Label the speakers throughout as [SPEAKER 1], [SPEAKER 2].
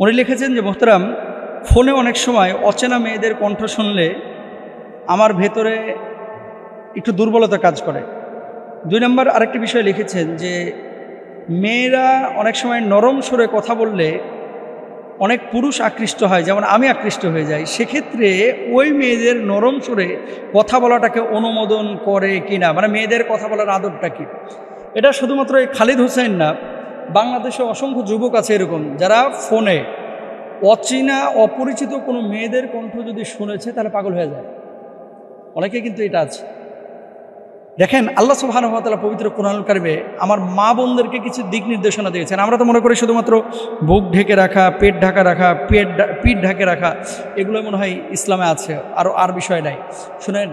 [SPEAKER 1] উনি লিখেছেন যে মোহতারাম, ফোনে অনেক সময় অচেনা মেয়েদের কণ্ঠ শুনলে আমার ভেতরে একটু দুর্বলতা কাজ করে। 2 নম্বর আরেকটি বিষয় লিখেছেন যে মেয়েরা অনেক সময় নরম সুরে কথা বললে অনেক পুরুষ আকৃষ্ট হয়, যেমন আমি আকৃষ্ট হয়ে যাই। সেক্ষেত্রে ওই মেয়েদের নরম সুরে কথা বলাটাকে অনুমোদন করে কিনা, মানে মেয়েদের কথা বলার আদবটা কি। এটা শুধুমাত্র এই খালিদ হোসেন না, বাংলাদেশে অসংখ্য যুবক আছে এরকম, যারা ফোনে অচেনা অপরিচিত কোনো মেয়েদের কণ্ঠ যদি শুনেছে তাহলে পাগল হয়ে যায়। অনেকে কিন্তু এটা আছে। দেখেন, আল্লাহ সুবহানাহু ওয়া তাআলা পবিত্র কোরআনুল কারিমে আমার মা বোনদেরকে কিছু দিক নির্দেশনা দিয়েছেন। আমরা তো মনে করি শুধুমাত্র বুক ঢেকে রাখা, পেট ঢাকা রাখা, পিঠ ঢাকে রাখা, এগুলো মনে হয় ইসলামে আছে, আর বিষয় নাই। শুনেন,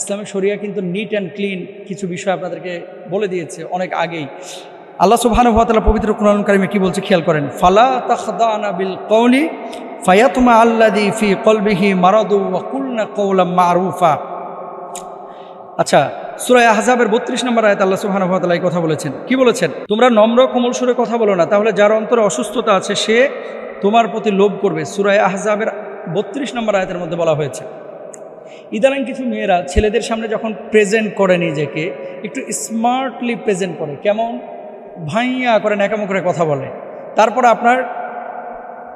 [SPEAKER 1] ইসলামিক শরিয়া কিন্তু নিট অ্যান্ড ক্লিন কিছু বিষয় আপনাদেরকে বলে দিয়েছে অনেক আগেই। আল্লাহ সুবহানাহু ওয়া তাআলা পবিত্র কোরআনুল কারিমে কি বলছে খেয়াল করেন, ফালা তাখদানা বিল কওলি ফায়াতমা আল্লাযী ফি কলবিহি মারাদু ওয়া কুলনা কওলাম মারুফা। আচ্ছা, সূরা আহজাবের 32 নম্বর আয়াতে আল্লাহ সুবহানাহু ওয়া তাআলা এই কথা বলেছেন। কি বলেছেন? তোমরা নম্র কোমল সুরে কথা বলো না, তাহলে যার অন্তরে অসুস্থতা আছে সে তোমার প্রতি লোভ করবে। সূরা আহজাবের 32 নম্বর আয়াতের মধ্যে বলা হয়েছে। ইদানিং কিছু মেয়েরা ছেলেদের সামনে যখন প্রেজেন্ট করে নিজেকে, একটু স্মার্টলি প্রেজেন্ট করে, কেমন ভাইয়া করে ন্যাকামো করে কথা বলে। তারপর আপনার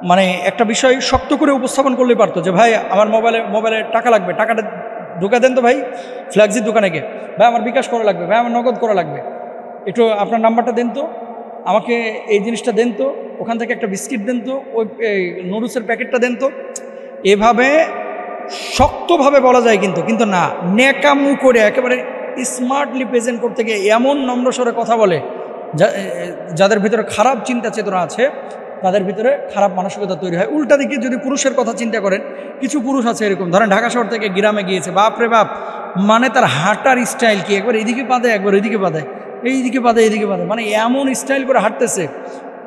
[SPEAKER 1] মানে একটা বিষয় শক্ত করে উপস্থাপন করলেই পারতো যে ভাই আমার মোবাইলে টাকা লাগবে, টাকাটা ঢুকা দেন তো ভাই ফ্ল্যাক্সির দোকানে গিয়ে, ভাই আমার বিকাশ করা লাগবে, ভাই আমার নগদ করা লাগবে, একটু আপনার নাম্বারটা দেন তো, আমাকে এই জিনিসটা দেন তো, ওখান থেকে একটা বিস্কিট দেন তো, ওই নুডলসের প্যাকেটটা দেন তো। এভাবে শক্তভাবে বলা যায়, কিন্তু না, ন্যাকামু করে একেবারে স্মার্টলি প্রেজেন্ট করতে গিয়ে এমন নম্র স্বরে কথা বলে যাদের ভিতরে খারাপ চিন্তা চেতনা আছে, তাদের ভিতরে খারাপ মানসিকতা তৈরি হয়। উল্টা দিকে যদি পুরুষের কথা চিন্তা করেন, কিছু পুরুষ আছে এরকম, ধরেন ঢাকা শহর থেকে গ্রামে গিয়েছে, বাপরে বাপ, মানে তার হাঁটার স্টাইল কি, একবার এদিকে পাদে একবার ওইদিকে পাদে, এইদিকে পাদে এইদিকে পাদে, মানে এমন স্টাইল করে হাঁটতেছে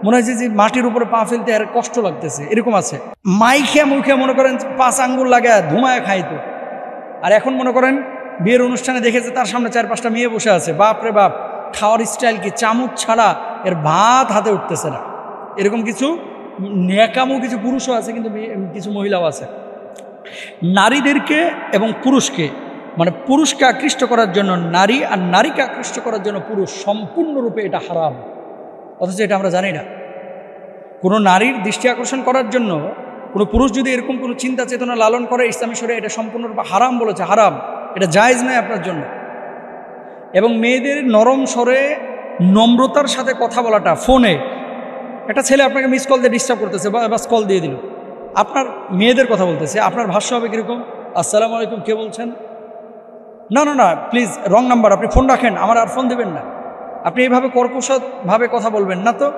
[SPEAKER 1] মনে হচ্ছে যে মাটির উপরে পা ফেলতে আর কষ্ট লাগতেছে, এরকম আছে। মাইখে মুখে মনে করেন 5 আঙ্গুল লাগায় ধুমায় খাইতো, আর এখন মনে করেন বিয়ের অনুষ্ঠানে দেখেছে তার সামনে 4-5টা মেয়ে বসে আছে, বাপরে বাপ, খাওয়ার স্টাইল কি, চামচ ছাড়া এর ভাত হাতে উঠতেছে না। এরকম কিছু ন্যাকামো কিছু পুরুষও আছে, কিন্তু কিছু মহিলাও আছে। নারীদেরকে এবং পুরুষকে, মানে পুরুষকে আকৃষ্ট করার জন্য নারী, আর নারীকে আকৃষ্ট করার জন্য পুরুষ, সম্পূর্ণরূপে এটা হারাম। অথচ এটা আমরা জানি না। কোনো নারীর দৃষ্টি আকর্ষণ করার জন্য কোনো পুরুষ যদি এরকম কোনো চিন্তা চেতনা লালন করে, ইসলামী শরিয়া এটা সম্পূর্ণরূপে হারাম বলেছে, হারাম, এটা জায়েজ নয় আপনার জন্য। এবং মেয়েদের নরম স্বরে নম্রতার সাথে কথা বলাটা, ফোনে একটা ছেলে আপনাকে মিস কল দিয়ে ডিস্টার্ব করতেছে, বাস কল দিয়ে দিল, আপনার মেয়েদের কথা বলতেছে, আপনার ভাষ্য হবে কীরকম, আসসালামু আলাইকুম, কে বলছেন, না না না প্লিজ রং নাম্বার, আপনি ফোন রাখেন, আমার আর ফোন দেবেন না। আপনি এইভাবে কর্কশভাবে কথা বলবেন না তো।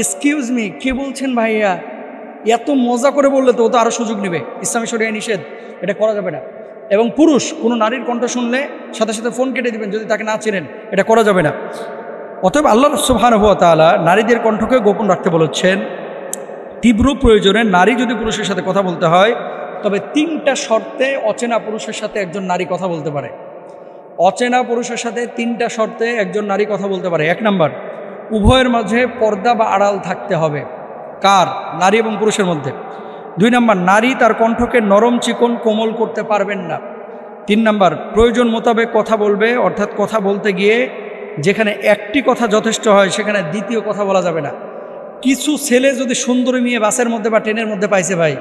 [SPEAKER 1] এক্সকিউজ মি, কে বলছেন ভাইয়া, এত মজা করে বললে তো ও তো আরও সুযোগ নেবে। ইসলামী শরিয়া নিষেধ, এটা করা যাবে না। এবং পুরুষ কোনো নারীর কণ্ঠ শুনলে সাথে সাথে ফোন কেটে দিবেন যদি তাকে না চেনেন, এটা করা যাবে না। অতএব আল্লাহ সুবহানাহু ওয়া তাআলা নারীদের কণ্ঠকে গোপন রাখতে বলেছেন। তীব্র প্রয়োজনে নারী যদি পুরুষের সাথে কথা বলতে হয়, তবে 3টা শর্তে অচেনা পুরুষের সাথে একজন নারী কথা বলতে পারে। অচেনা পুরুষের সাথে 3টা শর্তে একজন নারী কথা বলতে পারে। 1 নম্বর, উভয়ের মাঝে পর্দা বা আড়াল থাকতে হবে। কার? নারী এবং পুরুষের মধ্যে। 2 নম্বর, নারী তার কণ্ঠকে নরম চিকন কোমল করতে পারবেন না। 3 নম্বর, প্রয়োজন মোতাবেক কথা বলবে, অর্থাৎ কথা বলতে গিয়ে যেখানে একটি কথা যথেষ্ট হয় সেখানে দ্বিতীয় কথা বলা যাবে না। কিছু ছেলে যদি সুন্দরী মেয়ে বাসের মধ্যে বা ট্রেনের মধ্যে পাইছে ভাই,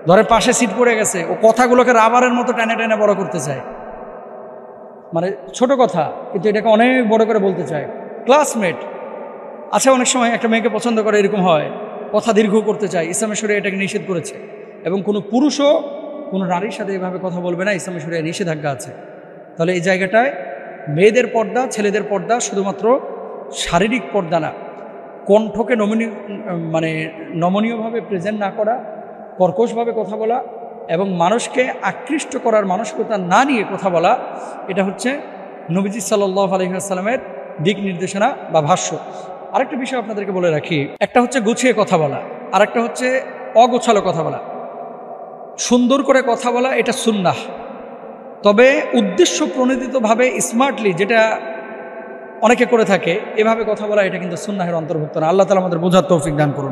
[SPEAKER 1] ধরে পাশে সিট পড়ে গেছে, ও কথাগুলোকে রাবারের মতো টেনে টেনে বড় করতে চায়, মানে ছোট কথা কিন্তু এটাকে অনেক বড় করে বলতে চায়। ক্লাসমেট আছে, অনেক সময় একটা মেয়েকে পছন্দ করে, এরকম হয়, কথা দীর্ঘ করতে চায়। ইসলামী শরিয়া এটাকে নিষেধ করেছে। এবং কোনো পুরুষও কোনো নারীর সাথে এভাবে কথা বলবে না, ইসলামী শরিয়া নিষেধাজ্ঞা আছে। তাহলে এই জায়গাটায় মেয়েদের পর্দা, ছেলেদের পর্দা শুধুমাত্র শারীরিক পর্দা না, কণ্ঠকে নমনীয়ভাবে প্রেজেন্ট না করা, কর্কশভাবে কথা বলা এবং মানুষকে আকৃষ্ট করার মানসিকতা না নিয়ে কথা বলা, এটা হচ্ছে নবীজি সাল্লাল্লাহু আলাইহি ওয়াসাল্লামের দিক নির্দেশনা বা ভাষ্য। আরেকটা বিষয় আপনাদেরকে বলে রাখি, একটা হচ্ছে গুছিয়ে কথা বলা, আরেকটা হচ্ছে অগোছালো কথা বলা। সুন্দর করে কথা বলা এটা সুন্নাহ, তবে উদ্দেশ্য প্রণোদিতভাবে স্মার্টলি যেটা অনেকে করে থাকে, এভাবে কথা বলা এটা কিন্তু সুন্নাহের অন্তর্ভুক্ত না। আল্লাহ তাআলা আমাদের বোঝার তৌফিক দান করুন।